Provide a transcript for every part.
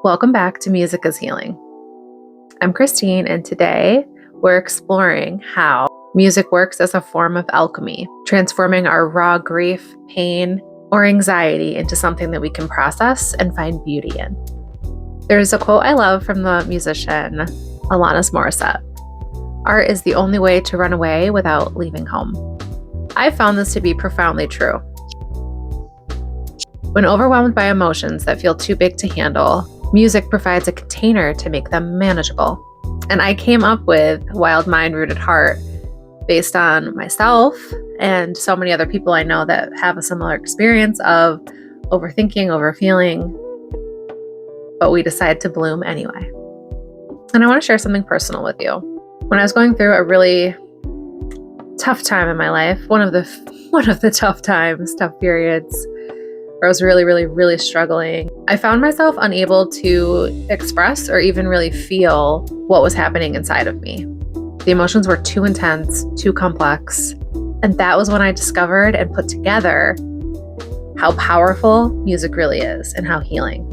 Welcome back to Music is Healing. I'm Christine, and today we're exploring how music works as a form of alchemy, transforming our raw grief, pain, or anxiety into something that we can process and find beauty in. There's a quote I love from the musician Alanis Morissette. Art is the only way to run away without leaving home. I found this to be profoundly true. When overwhelmed by emotions that feel too big to handle, music provides a container to make them manageable. And I came up with Wild Mind, Rooted Heart based on myself and so many other people I know that have a similar experience of overthinking, overfeeling, but we decide to bloom anyway. And I want to share something personal with you. When I was going through a really tough time in my life, one of the tough periods, where I was really struggling, I found myself unable to express or even really feel what was happening inside of me. The emotions were too intense, too complex, and that was when I discovered and put together how powerful music really is and how healing.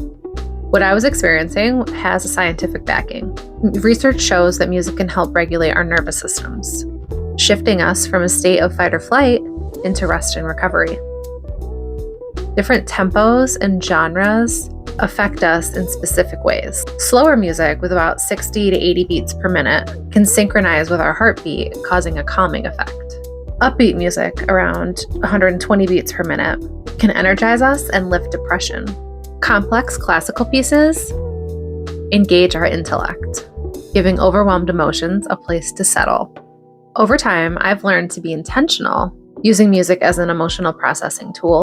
What I was experiencing has a scientific backing. Research shows that music can help regulate our nervous systems, shifting us from a state of fight or flight into rest and recovery. Different tempos and genres affect us in specific ways. Slower music with about 60 to 80 beats per minute can synchronize with our heartbeat, causing a calming effect. Upbeat music around 120 beats per minute can energize us and lift depression. Complex classical pieces engage our intellect, giving overwhelmed emotions a place to settle. Over time, I've learned to be intentional, using music as an emotional processing tool.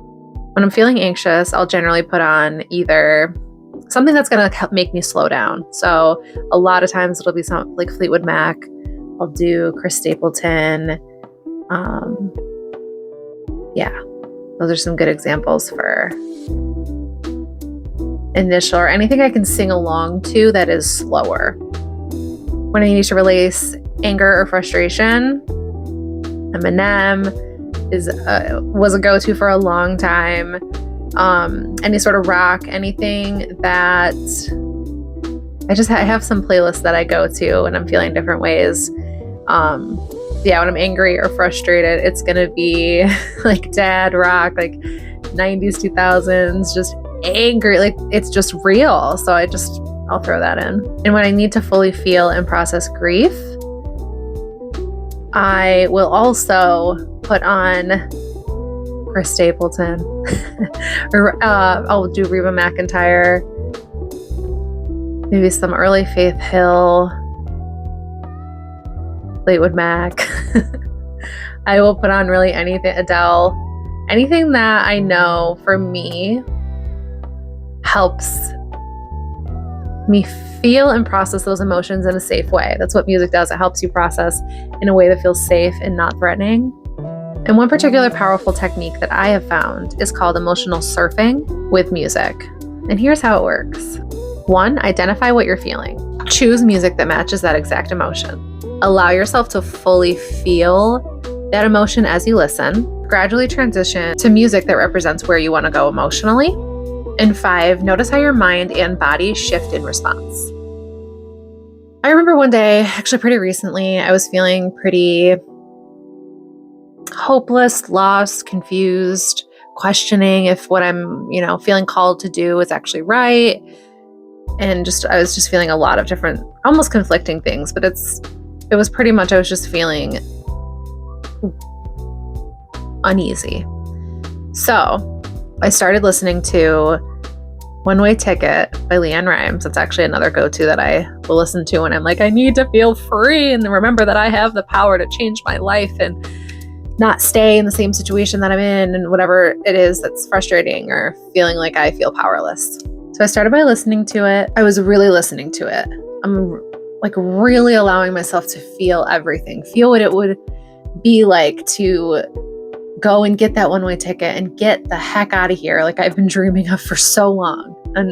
When I'm feeling anxious, I'll generally put on either something that's going to help make me slow down. So a lot of times it'll be something like Fleetwood Mac. I'll do Chris Stapleton. Those are some good examples for initial or anything I can sing along to that is slower. When I need to release anger or frustration, Eminem was a go-to for a long time. Any sort of rock, anything that I have some playlists that I go to when I'm feeling different ways. When I'm angry or frustrated, it's gonna be like dad rock, like 90s, 2000s, just angry, like it's just real. So I'll throw that in. And when I need to fully feel and process grief, I will also put on Chris Stapleton, or I'll do Reba McEntire, maybe some early Faith Hill, Fleetwood Mac. I will put on really anything, Adele, anything that I know for me helps me feel and process those emotions in a safe way. That's what music does. It helps you process in a way that feels safe and not threatening. And one particular powerful technique that I have found is called emotional surfing with music. And here's how it works. 1, identify what you're feeling. Choose music that matches that exact emotion. Allow yourself to fully feel that emotion as you listen. Gradually transition to music that represents where you want to go emotionally. And 5, notice how your mind and body shift in response. I remember one day, actually pretty recently, I was feeling pretty hopeless, lost, confused, questioning if what I'm, feeling called to do is actually right. And I was just feeling a lot of different, almost conflicting things, but it was pretty much, I was just feeling uneasy. So I started listening to One Way Ticket by Leanne Rimes. That's actually another go-to that I will listen to when I'm like, I need to feel free and remember that I have the power to change my life and not stay in the same situation that I'm in and whatever it is that's frustrating or feeling like I feel powerless. So I started by listening to it. I was really listening to it. I'm like really allowing myself to feel everything, feel what it would be like to go and get that one-way ticket and get the heck out of here like I've been dreaming of for so long. And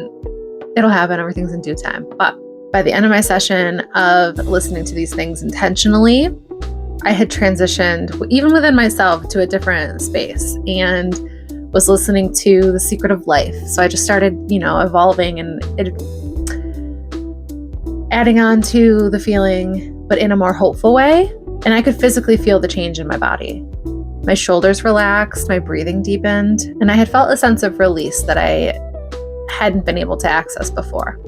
it'll happen. Everything's in due time. But by the end of my session of listening to these things intentionally, I had transitioned, even within myself, to a different space and was listening to The Secret of Life. So I just started, evolving, and adding on to the feeling, but in a more hopeful way. And I could physically feel the change in my body. My shoulders relaxed, my breathing deepened, and I had felt a sense of release that I hadn't been able to access before.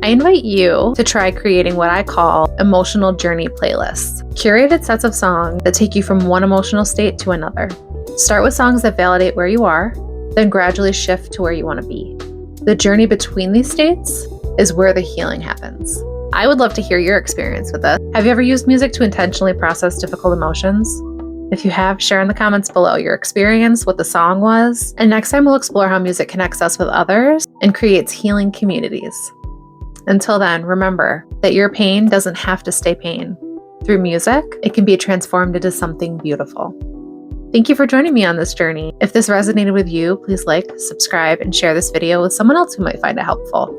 I invite you to try creating what I call emotional journey playlists, curated sets of songs that take you from one emotional state to another. Start with songs that validate where you are, then gradually shift to where you want to be. The journey between these states is where the healing happens. I would love to hear your experience with this. Have you ever used music to intentionally process difficult emotions? If you have, share in the comments below your experience, what the song was. And next time we'll explore how music connects us with others and creates healing communities. Until then, remember that your pain doesn't have to stay pain. Through music, it can be transformed into something beautiful. Thank you for joining me on this journey. If this resonated with you, please like, subscribe, and share this video with someone else who might find it helpful.